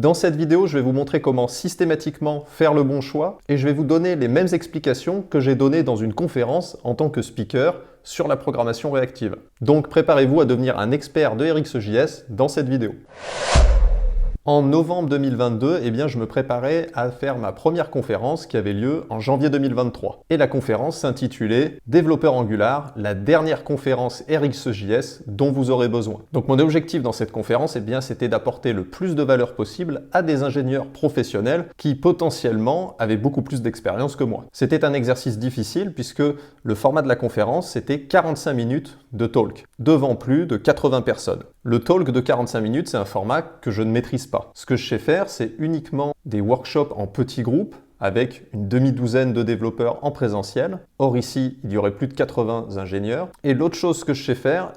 Dans cette vidéo, je vais vous montrer comment systématiquement faire le bon choix et je vais vous donner les mêmes explications que j'ai données dans une conférence en tant que speaker sur la programmation réactive. Donc préparez-vous à devenir un expert de RxJS dans cette vidéo. En novembre 2022, je me préparais à faire ma première conférence qui avait lieu en janvier 2023. Et la conférence s'intitulait « Développeur Angular, la dernière conférence RxJS dont vous aurez besoin ». Donc mon objectif dans cette conférence, c'était d'apporter le plus de valeur possible à des ingénieurs professionnels qui potentiellement avaient beaucoup plus d'expérience que moi. C'était un exercice difficile puisque le format de la conférence, c'était 45 minutes de talk, devant plus de 80 personnes. Le talk de 45 minutes, c'est un format que je ne maîtrise pas. Ce que je sais faire, c'est uniquement des workshops en petits groupes avec une demi-douzaine de développeurs en présentiel. Or ici, il y aurait plus de 80 ingénieurs. Et l'autre chose que je sais faire,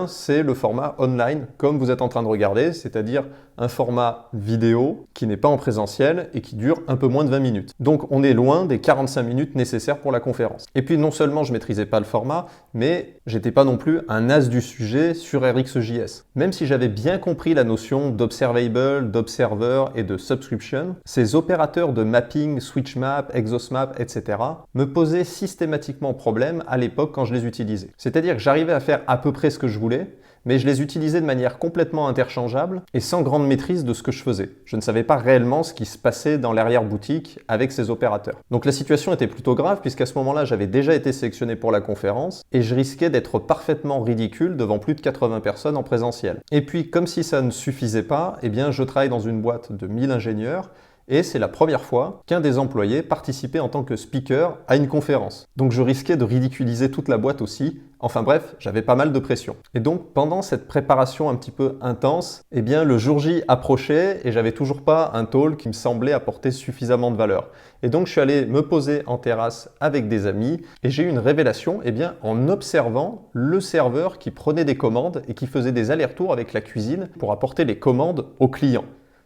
c'est le format online, comme vous êtes en train de regarder, c'est-à-dire un format vidéo qui n'est pas en présentiel et qui dure un peu moins de 20 minutes. Donc on est loin des 45 minutes nécessaires pour la conférence. Et puis non seulement je maîtrisais pas le format, mais j'étais pas non plus un as du sujet sur RxJS. Même si j'avais bien compris la notion d'observable, d'observer et de subscription, ces opérateurs de mapping, switch map, exhaust map, etc. me posaient systématiquement problème à l'époque quand je les utilisais. C'est-à-dire que j'arrivais à faire à peu près ce que je voulais, mais je les utilisais de manière complètement interchangeable et sans grande maîtrise de ce que je faisais. Je ne savais pas réellement ce qui se passait dans l'arrière-boutique avec ces opérateurs. Donc la situation était plutôt grave puisqu'à ce moment-là, j'avais déjà été sélectionné pour la conférence et je risquais d'être parfaitement ridicule devant plus de 80 personnes en présentiel. Et puis, comme si ça ne suffisait pas, je travaille dans une boîte de 1000 ingénieurs et c'est la première fois qu'un des employés participait en tant que speaker à une conférence. Donc je risquais de ridiculiser toute la boîte aussi. Enfin bref, j'avais pas mal de pression. Et donc pendant cette préparation un petit peu intense, le jour J approchait et j'avais toujours pas un talk qui me semblait apporter suffisamment de valeur. Et donc je suis allé me poser en terrasse avec des amis et j'ai eu une révélation en observant le serveur qui prenait des commandes et qui faisait des allers-retours avec la cuisine pour apporter les commandes aux clients.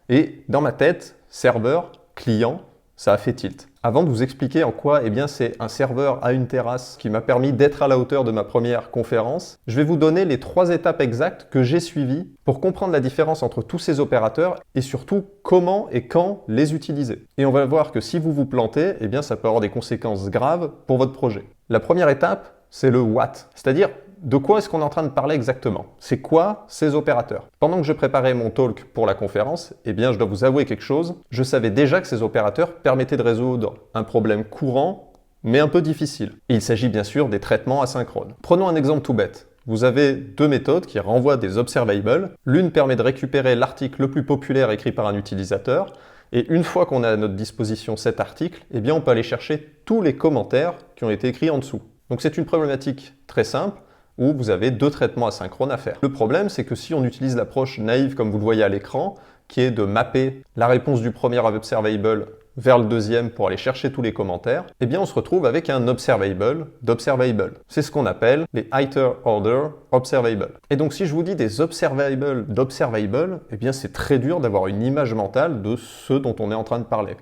Et dans ma tête, serveur, client, ça a fait tilt. Avant de vous expliquer en quoi c'est un serveur à une terrasse qui m'a permis d'être à la hauteur de ma première conférence, je vais vous donner les 3 étapes exactes que j'ai suivies pour comprendre la différence entre tous ces opérateurs et surtout comment et quand les utiliser. Et on va voir que si vous vous plantez, ça peut avoir des conséquences graves pour votre projet. La première étape, c'est le what, c'est-à-dire de quoi est-ce qu'on est en train de parler exactement? C'est quoi ces opérateurs? Pendant que je préparais mon talk pour la conférence, je dois vous avouer quelque chose. Je savais déjà que ces opérateurs permettaient de résoudre un problème courant, mais un peu difficile. Et il s'agit bien sûr des traitements asynchrones. Prenons un exemple tout bête. Vous avez 2 méthodes qui renvoient des observables. L'une permet de récupérer l'article le plus populaire écrit par un utilisateur. Et une fois qu'on a à notre disposition cet article, on peut aller chercher tous les commentaires qui ont été écrits en dessous. Donc c'est une problématique très simple, où vous avez 2 traitements asynchrones à faire. Le problème, c'est que si on utilise l'approche naïve, comme vous le voyez à l'écran, qui est de mapper la réponse du premier observable vers le deuxième pour aller chercher tous les commentaires, on se retrouve avec un observable d'observable. C'est ce qu'on appelle les higher order observable. Et donc si je vous dis des observables d'observable, c'est très dur d'avoir une image mentale de ce dont on est en train de parler.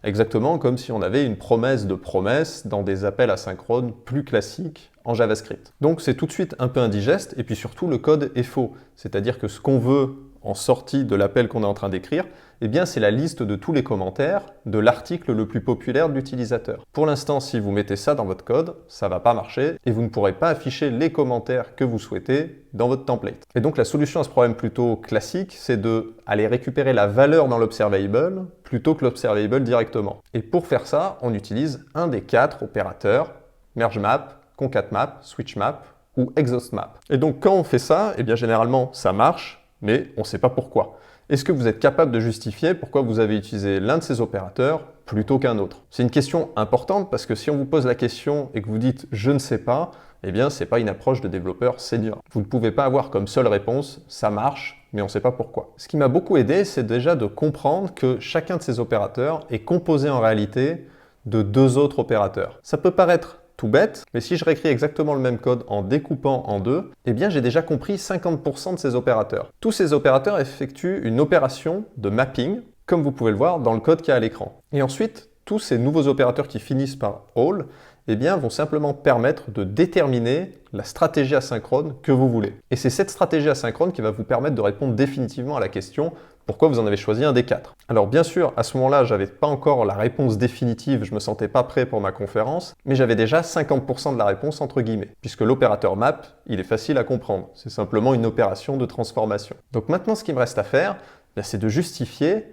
Exactement comme si on avait une promesse de promesse dans des appels asynchrones plus classiques en JavaScript. Donc c'est tout de suite un peu indigeste et puis surtout le code est faux. C'est-à-dire que ce qu'on veut en sortie de l'appel qu'on est en train d'écrire, c'est la liste de tous les commentaires de l'article le plus populaire de l'utilisateur. Pour l'instant, si vous mettez ça dans votre code, ça ne va pas marcher et vous ne pourrez pas afficher les commentaires que vous souhaitez dans votre template. Et donc la solution à ce problème plutôt classique, c'est d'aller récupérer la valeur dans l'observable plutôt que l'observable directement. Et pour faire ça, on utilise un des 4 opérateurs, merge map, concat map, switch map ou exhaust map. Et donc quand on fait ça, généralement ça marche, mais on ne sait pas pourquoi. Est-ce que vous êtes capable de justifier pourquoi vous avez utilisé l'un de ces opérateurs plutôt qu'un autre? C'est une question importante parce que si on vous pose la question et que vous dites « je ne sais pas », ce n'est pas une approche de développeur senior. Vous ne pouvez pas avoir comme seule réponse « ça marche », mais on ne sait pas pourquoi. Ce qui m'a beaucoup aidé, c'est déjà de comprendre que chacun de ces opérateurs est composé en réalité de 2 autres opérateurs. Ça peut paraître tout bête, mais si je réécris exactement le même code en découpant en 2, j'ai déjà compris 50% de ces opérateurs. Tous ces opérateurs effectuent une opération de mapping, comme vous pouvez le voir dans le code qui est à l'écran. Et ensuite, tous ces nouveaux opérateurs qui finissent par all, vont simplement permettre de déterminer la stratégie asynchrone que vous voulez. Et c'est cette stratégie asynchrone qui va vous permettre de répondre définitivement à la question Pourquoi vous en avez choisi un des 4? Alors bien sûr, à ce moment-là, j'avais pas encore la réponse définitive, je me sentais pas prêt pour ma conférence, mais j'avais déjà 50% de la réponse entre guillemets, puisque l'opérateur map, il est facile à comprendre. C'est simplement une opération de transformation. Donc maintenant, ce qu'il me reste à faire, c'est de justifier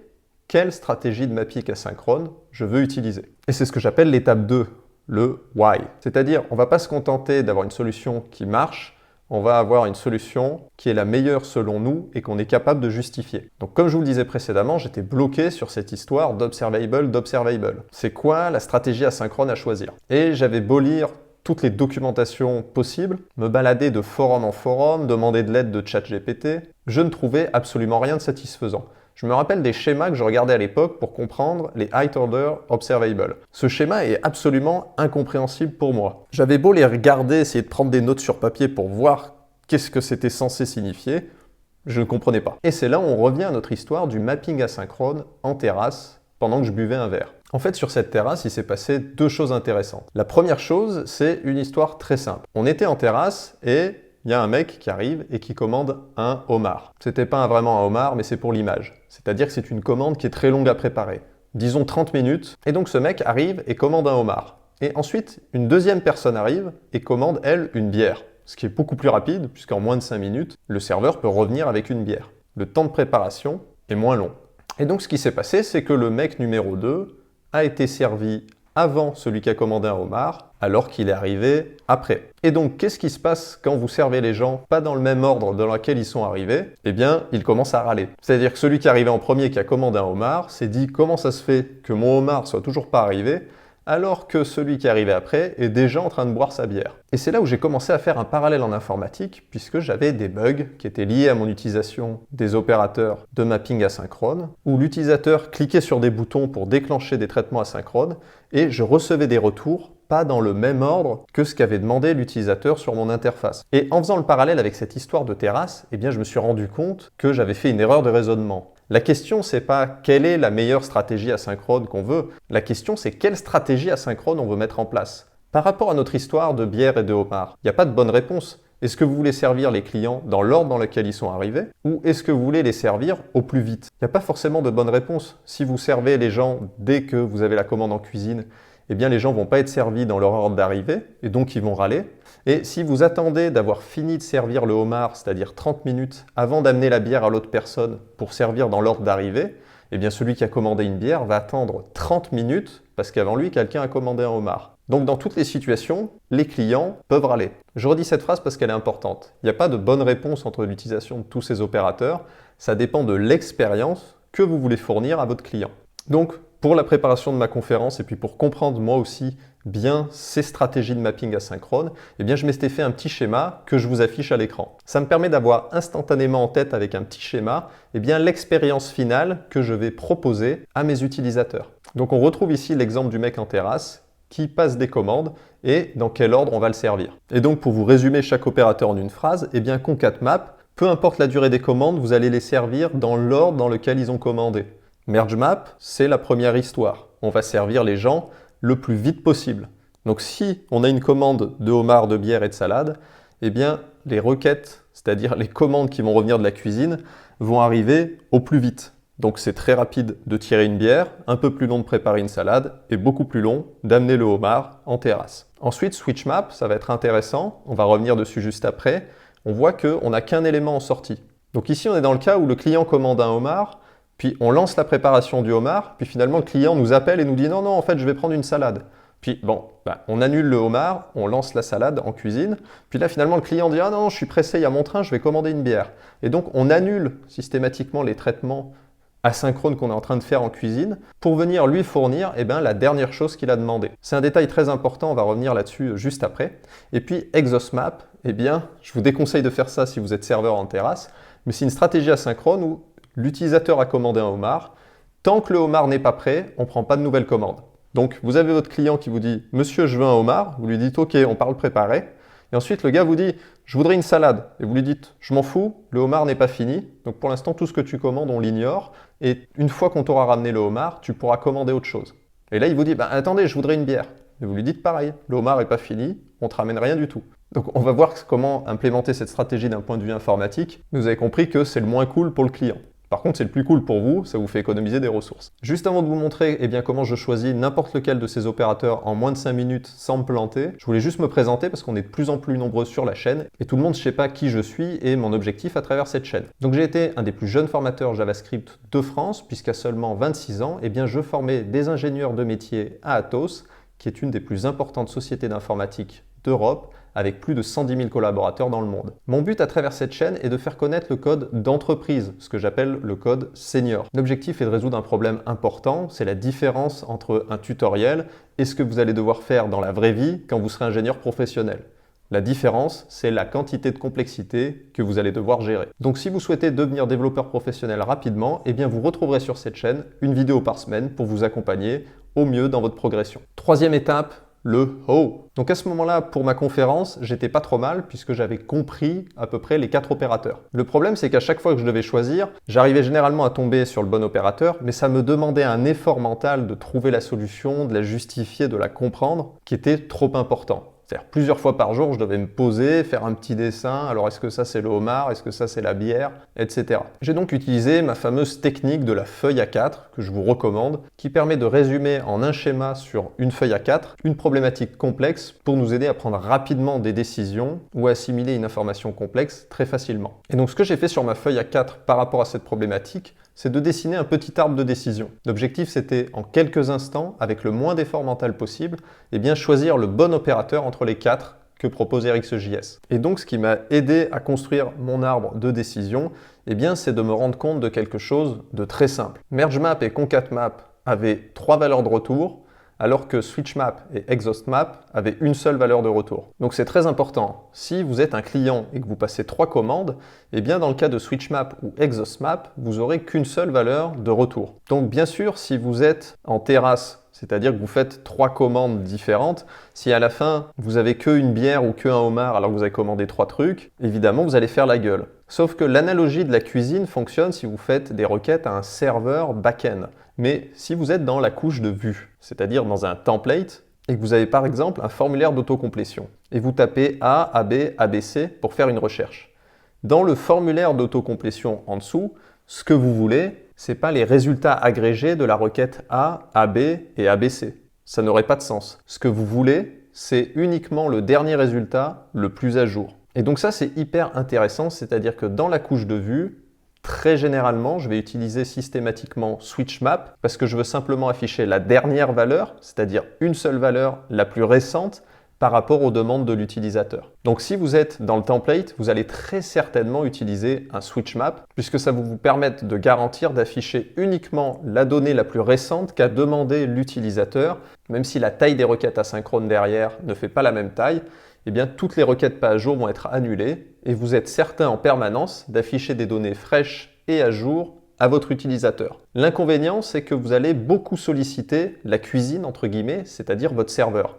quelle stratégie de mapping asynchrone je veux utiliser. Et c'est ce que j'appelle l'étape 2, le why. C'est-à-dire, on ne va pas se contenter d'avoir une solution qui marche, on va avoir une solution qui est la meilleure selon nous et qu'on est capable de justifier. Donc comme je vous le disais précédemment, j'étais bloqué sur cette histoire d'observable. C'est quoi la stratégie asynchrone à choisir? Et j'avais beau lire toutes les documentations possibles, me balader de forum en forum, demander de l'aide de ChatGPT, je ne trouvais absolument rien de satisfaisant. Je me rappelle des schémas que je regardais à l'époque pour comprendre les High Order Observable. Ce schéma est absolument incompréhensible pour moi. J'avais beau les regarder, essayer de prendre des notes sur papier pour voir qu'est-ce que c'était censé signifier, je ne comprenais pas. Et c'est là où on revient à notre histoire du mapping asynchrone en terrasse pendant que je buvais un verre. En fait, sur cette terrasse, il s'est passé 2 choses intéressantes. La première chose, c'est une histoire très simple. On était en terrasse et il y a un mec qui arrive et qui commande un homard. C'était pas vraiment un homard, mais c'est pour l'image. C'est-à-dire que c'est une commande qui est très longue à préparer. Disons 30 minutes. Et donc ce mec arrive et commande un homard. Et ensuite, une deuxième personne arrive et commande, elle, une bière. Ce qui est beaucoup plus rapide, puisqu'en moins de 5 minutes, le serveur peut revenir avec une bière. Le temps de préparation est moins long. Et donc ce qui s'est passé, c'est que le mec numéro 2 a été servi avant celui qui a commandé un homard, alors qu'il est arrivé après. Et donc, qu'est-ce qui se passe quand vous servez les gens pas dans le même ordre dans lequel ils sont arrivés? Eh bien, ils commencent à râler. C'est-à-dire que celui qui est arrivé en premier, qui a commandé un homard, s'est dit comment ça se fait que mon homard soit toujours pas arrivé, alors que celui qui est arrivé après est déjà en train de boire sa bière. Et c'est là où j'ai commencé à faire un parallèle en informatique, puisque j'avais des bugs qui étaient liés à mon utilisation des opérateurs de mapping asynchrone, où l'utilisateur cliquait sur des boutons pour déclencher des traitements asynchrones, et je recevais des retours pas dans le même ordre que ce qu'avait demandé l'utilisateur sur mon interface. Et en faisant le parallèle avec cette histoire de terrasse, eh bien je me suis rendu compte que j'avais fait une erreur de raisonnement. La question, c'est pas quelle est la meilleure stratégie asynchrone qu'on veut. La question, c'est quelle stratégie asynchrone on veut mettre en place. Par rapport à notre histoire de bière et de homard, il n'y a pas de bonne réponse. Est-ce que vous voulez servir les clients dans l'ordre dans lequel ils sont arrivés ou est-ce que vous voulez les servir au plus vite? Il n'y a pas forcément de bonne réponse. Si vous servez les gens dès que vous avez la commande en cuisine, eh bien les gens ne vont pas être servis dans leur ordre d'arrivée et donc ils vont râler. Et si vous attendez d'avoir fini de servir le homard, c'est-à-dire 30 minutes, avant d'amener la bière à l'autre personne pour servir dans l'ordre d'arrivée, eh bien celui qui a commandé une bière va attendre 30 minutes parce qu'avant lui, quelqu'un a commandé un homard. Donc dans toutes les situations, les clients peuvent râler. Je redis cette phrase parce qu'elle est importante. Il n'y a pas de bonne réponse entre l'utilisation de tous ces opérateurs. Ça dépend de l'expérience que vous voulez fournir à votre client. Donc, pour la préparation de ma conférence et puis pour comprendre moi aussi bien ces stratégies de mapping asynchrone, eh bien je m'étais fait un petit schéma que je vous affiche à l'écran. Ça me permet d'avoir instantanément en tête avec un petit schéma eh bien l'expérience finale que je vais proposer à mes utilisateurs. Donc on retrouve ici l'exemple du mec en terrasse qui passe des commandes et dans quel ordre on va le servir. Et donc pour vous résumer chaque opérateur en une phrase, eh bien concat-map, peu importe la durée des commandes, vous allez les servir dans l'ordre dans lequel ils ont commandé. Merge map, c'est la première histoire. On va servir les gens le plus vite possible. Donc si on a une commande de homard, de bière et de salade, eh bien les requêtes, c'est-à-dire les commandes qui vont revenir de la cuisine, vont arriver au plus vite. Donc c'est très rapide de tirer une bière, un peu plus long de préparer une salade et beaucoup plus long d'amener le homard en terrasse. Ensuite, switch map, ça va être intéressant, on va revenir dessus juste après. On voit qu'on n'a qu'un élément en sortie. Donc ici, on est dans le cas où le client commande un homard, puis on lance la préparation du homard, puis finalement le client nous appelle et nous dit « Non, en fait, je vais prendre une salade ». Puis bon, on annule le homard, on lance la salade en cuisine, puis là finalement le client dit « Ah non, je suis pressé, il y a mon train, je vais commander une bière ». Et donc on annule systématiquement les traitements asynchrones qu'on est en train de faire en cuisine pour venir lui fournir la dernière chose qu'il a demandé. C'est un détail très important, on va revenir là-dessus juste après. Et puis exhaust map, je vous déconseille de faire ça si vous êtes serveur en terrasse, mais c'est une stratégie asynchrone où l'utilisateur a commandé un homard. Tant que le homard n'est pas prêt, on ne prend pas de nouvelles commandes. Donc, vous avez votre client qui vous dit « Monsieur, je veux un homard ». Vous lui dites « Ok, on parle préparé ». Et ensuite, le gars vous dit « Je voudrais une salade ». Et vous lui dites « Je m'en fous, le homard n'est pas fini. Donc, pour l'instant, tout ce que tu commandes, on l'ignore. Et une fois qu'on t'aura ramené le homard, tu pourras commander autre chose ». Et là, il vous dit « Attendez, je voudrais une bière ». Et vous lui dites pareil, le homard n'est pas fini, on ne te ramène rien du tout. Donc on va voir comment implémenter cette stratégie d'un point de vue informatique. Vous avez compris que c'est le moins cool pour le client. Par contre, c'est le plus cool pour vous, ça vous fait économiser des ressources. Juste avant de vous montrer comment je choisis n'importe lequel de ces opérateurs en moins de 5 minutes sans me planter, je voulais juste me présenter parce qu'on est de plus en plus nombreux sur la chaîne et tout le monde ne sait pas qui je suis et mon objectif à travers cette chaîne. Donc j'ai été un des plus jeunes formateurs JavaScript de France puisqu'à seulement 26 ans, je formais des ingénieurs de métier à Atos, qui est une des plus importantes sociétés d'informatique d'Europe, avec plus de 110 000 collaborateurs dans le monde. Mon but à travers cette chaîne est de faire connaître le code d'entreprise, ce que j'appelle le code senior. L'objectif est de résoudre un problème important, c'est la différence entre un tutoriel et ce que vous allez devoir faire dans la vraie vie quand vous serez ingénieur professionnel. La différence, c'est la quantité de complexité que vous allez devoir gérer. Donc si vous souhaitez devenir développeur professionnel rapidement, vous retrouverez sur cette chaîne une vidéo par semaine pour vous accompagner au mieux dans votre progression. Troisième étape, le how. Donc à ce moment-là, pour ma conférence, j'étais pas trop mal puisque j'avais compris à peu près les 4 opérateurs. Le problème, c'est qu'à chaque fois que je devais choisir, j'arrivais généralement à tomber sur le bon opérateur, mais ça me demandait un effort mental de trouver la solution, de la justifier, de la comprendre, qui était trop important. C'est-à-dire plusieurs fois par jour, je devais me poser, faire un petit dessin, alors est-ce que ça c'est le homard, est-ce que ça c'est la bière, etc. J'ai donc utilisé ma fameuse technique de la feuille A4, que je vous recommande, qui permet de résumer en un schéma sur une feuille A4 une problématique complexe pour nous aider à prendre rapidement des décisions ou à assimiler une information complexe très facilement. Et donc ce que j'ai fait sur ma feuille A4 par rapport à cette problématique, c'est de dessiner un petit arbre de décision. L'objectif, c'était en quelques instants, avec le moins d'effort mental possible, choisir le bon opérateur entre les 4 que propose RxJS. Et donc, ce qui m'a aidé à construire mon arbre de décision, c'est de me rendre compte de quelque chose de très simple. MergeMap et ConcatMap avaient 3 valeurs de retour, alors que SwitchMap et ExhaustMap avaient une seule valeur de retour. Donc c'est très important. Si vous êtes un client et que vous passez 3 commandes, dans le cas de SwitchMap ou ExhaustMap, vous n'aurez qu'une seule valeur de retour. Donc bien sûr, si vous êtes en terrasse, c'est-à-dire que vous faites 3 commandes différentes, si à la fin vous avez qu'une bière ou qu'un homard alors que vous avez commandé 3 trucs, évidemment vous allez faire la gueule. Sauf que l'analogie de la cuisine fonctionne si vous faites des requêtes à un serveur back-end. Mais si vous êtes dans la couche de vue, c'est-à-dire dans un template, et que vous avez par exemple un formulaire d'autocomplétion, et vous tapez A, AB, ABC pour faire une recherche. Dans le formulaire d'autocomplétion en dessous, ce que vous voulez, c'est pas les résultats agrégés de la requête A, AB et ABC. Ça n'aurait pas de sens. Ce que vous voulez, c'est uniquement le dernier résultat le plus à jour. Et donc ça, c'est hyper intéressant, c'est-à-dire que dans la couche de vue, très généralement, je vais utiliser systématiquement SwitchMap parce que je veux simplement afficher la dernière valeur, c'est-à-dire une seule valeur la plus récente par rapport aux demandes de l'utilisateur. Donc si vous êtes dans le template, vous allez très certainement utiliser un SwitchMap puisque ça va vous permettre de garantir d'afficher uniquement la donnée la plus récente qu'a demandé l'utilisateur, même si la taille des requêtes asynchrones derrière ne fait pas la même taille. Toutes les requêtes pas à jour vont être annulées et vous êtes certain en permanence d'afficher des données fraîches et à jour à votre utilisateur. L'inconvénient, c'est que vous allez beaucoup solliciter la cuisine, entre guillemets, c'est-à-dire votre serveur.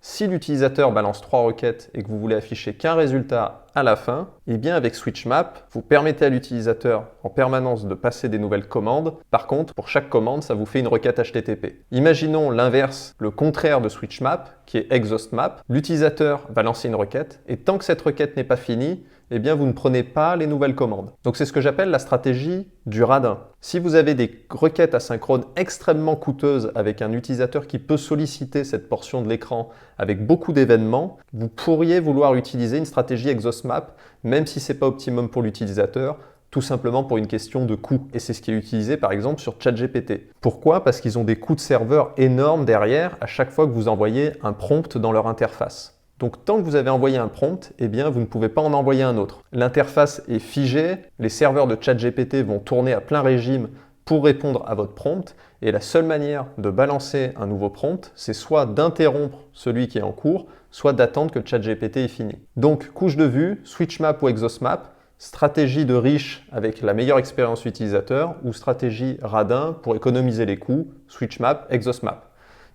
Si l'utilisateur balance 3 requêtes et que vous voulez afficher qu'un résultat à la fin, avec SwitchMap, vous permettez à l'utilisateur en permanence de passer des nouvelles commandes. Par contre, pour chaque commande, ça vous fait une requête HTTP. Imaginons l'inverse, le contraire de SwitchMap, qui est ExhaustMap. L'utilisateur va lancer une requête et tant que cette requête n'est pas finie, vous ne prenez pas les nouvelles commandes. Donc c'est ce que j'appelle la stratégie du radin. Si vous avez des requêtes asynchrones extrêmement coûteuses avec un utilisateur qui peut solliciter cette portion de l'écran avec beaucoup d'événements, vous pourriez vouloir utiliser une stratégie ExhaustMap, même si ce n'est pas optimum pour l'utilisateur, tout simplement pour une question de coût. Et c'est ce qui est utilisé par exemple sur ChatGPT. Pourquoi? Parce qu'ils ont des coûts de serveur énormes derrière à chaque fois que vous envoyez un prompt dans leur interface. Donc tant que vous avez envoyé un prompt, vous ne pouvez pas en envoyer un autre. L'interface est figée, les serveurs de ChatGPT vont tourner à plein régime pour répondre à votre prompt, et la seule manière de balancer un nouveau prompt, c'est soit d'interrompre celui qui est en cours, soit d'attendre que ChatGPT est fini. Donc couche de vue, SwitchMap ou ExhaustMap, stratégie de riche avec la meilleure expérience utilisateur, ou stratégie radin pour économiser les coûts, SwitchMap, ExhaustMap.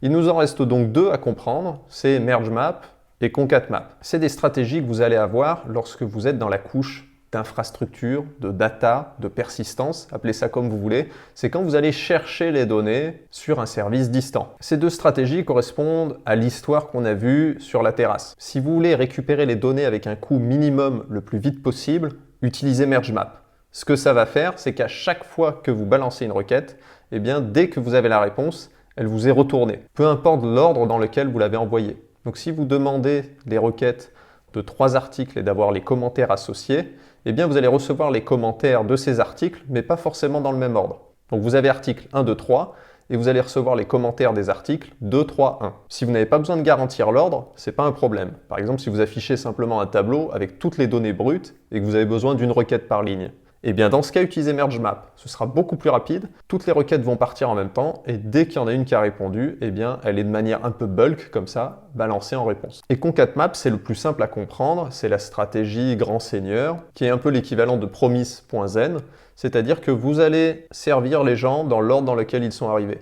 Il nous en reste donc 2 à comprendre, c'est MergeMap et ConcatMap. C'est des stratégies que vous allez avoir lorsque vous êtes dans la couche d'infrastructure, de data, de persistance, appelez ça comme vous voulez. C'est quand vous allez chercher les données sur un service distant. Ces 2 stratégies correspondent à l'histoire qu'on a vue sur la terrasse. Si vous voulez récupérer les données avec un coût minimum le plus vite possible, utilisez MergeMap. Ce que ça va faire, c'est qu'à chaque fois que vous balancez une requête, eh bien, dès que vous avez la réponse, elle vous est retournée, peu importe l'ordre dans lequel vous l'avez envoyée. Donc si vous demandez des requêtes de 3 articles et d'avoir les commentaires associés, eh bien vous allez recevoir les commentaires de ces articles, mais pas forcément dans le même ordre. Donc vous avez article 1, 2, 3, et vous allez recevoir les commentaires des articles 2, 3, 1. Si vous n'avez pas besoin de garantir l'ordre, c'est pas un problème. Par exemple, si vous affichez simplement un tableau avec toutes les données brutes et que vous avez besoin d'une requête par ligne, eh bien dans ce cas, utilisez MergeMap. Ce sera beaucoup plus rapide, toutes les requêtes vont partir en même temps, et dès qu'il y en a une qui a répondu, eh bien elle est de manière un peu bulk, comme ça, balancée en réponse. Et ConcatMap, c'est le plus simple à comprendre, c'est la stratégie grand seigneur, qui est un peu l'équivalent de promise.zen, c'est-à-dire que vous allez servir les gens dans l'ordre dans lequel ils sont arrivés.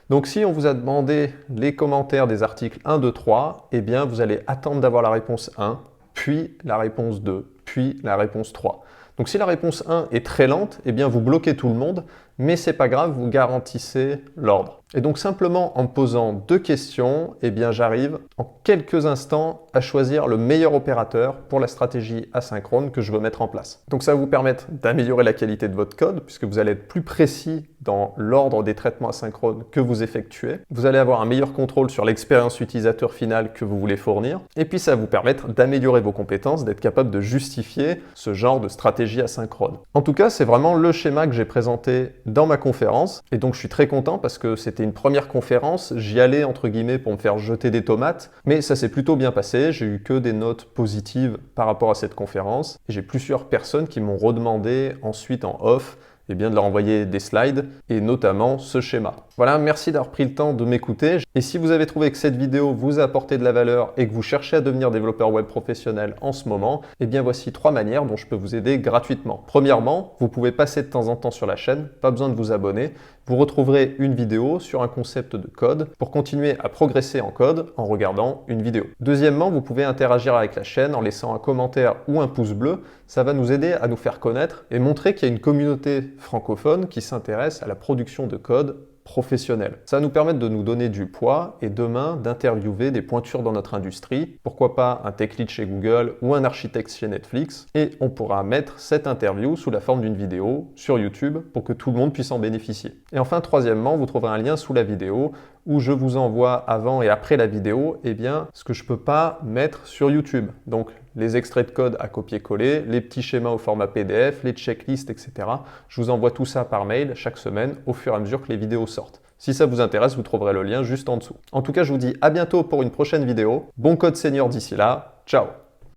Donc si on vous a demandé les commentaires des articles 1, 2, 3, eh bien vous allez attendre d'avoir la réponse 1, puis la réponse 2, puis la réponse 3. Donc si la réponse 1 est très lente, eh bien vous bloquez tout le monde, mais c'est pas grave, vous garantissez l'ordre. Et donc simplement en posant 2 questions, eh bien j'arrive en quelques instants à choisir le meilleur opérateur pour la stratégie asynchrone que je veux mettre en place. Donc ça va vous permettre d'améliorer la qualité de votre code, puisque vous allez être plus précis dans l'ordre des traitements asynchrones que vous effectuez. Vous allez avoir un meilleur contrôle sur l'expérience utilisateur finale que vous voulez fournir. Et puis ça va vous permettre d'améliorer vos compétences, d'être capable de justifier ce genre de stratégie asynchrone. En tout cas, c'est vraiment le schéma que j'ai présenté dans ma conférence. Et donc je suis très content parce que c'était une première conférence. J'y allais entre guillemets pour me faire jeter des tomates. Mais ça s'est plutôt bien passé. J'ai eu que des notes positives par rapport à cette conférence. Et j'ai plusieurs personnes qui m'ont redemandé ensuite en off et bien de leur envoyer des slides et notamment ce schéma. Voilà, merci d'avoir pris le temps de m'écouter. Et si vous avez trouvé que cette vidéo vous a apporté de la valeur et que vous cherchez à devenir développeur web professionnel en ce moment, eh bien voici 3 manières dont je peux vous aider gratuitement. Premièrement, vous pouvez passer de temps en temps sur la chaîne, pas besoin de vous abonner. Vous retrouverez une vidéo sur un concept de code pour continuer à progresser en code en regardant une vidéo. Deuxièmement, vous pouvez interagir avec la chaîne en laissant un commentaire ou un pouce bleu. Ça va nous aider à nous faire connaître et montrer qu'il y a une communauté francophone qui s'intéresse à la production de code professionnel. Ça va nous permettre de nous donner du poids et demain d'interviewer des pointures dans notre industrie, pourquoi pas un tech lead chez Google ou un architecte chez Netflix, et on pourra mettre cette interview sous la forme d'une vidéo sur YouTube pour que tout le monde puisse en bénéficier. Et enfin, troisièmement, vous trouverez un lien sous la vidéo où je vous envoie avant et après la vidéo, eh bien, ce que je ne peux pas mettre sur YouTube. Donc, les extraits de code à copier-coller, les petits schémas au format PDF, les checklists, etc. Je vous envoie tout ça par mail chaque semaine au fur et à mesure que les vidéos sortent. Si ça vous intéresse, vous trouverez le lien juste en dessous. En tout cas, je vous dis à bientôt pour une prochaine vidéo. Bon code senior d'ici là. Ciao!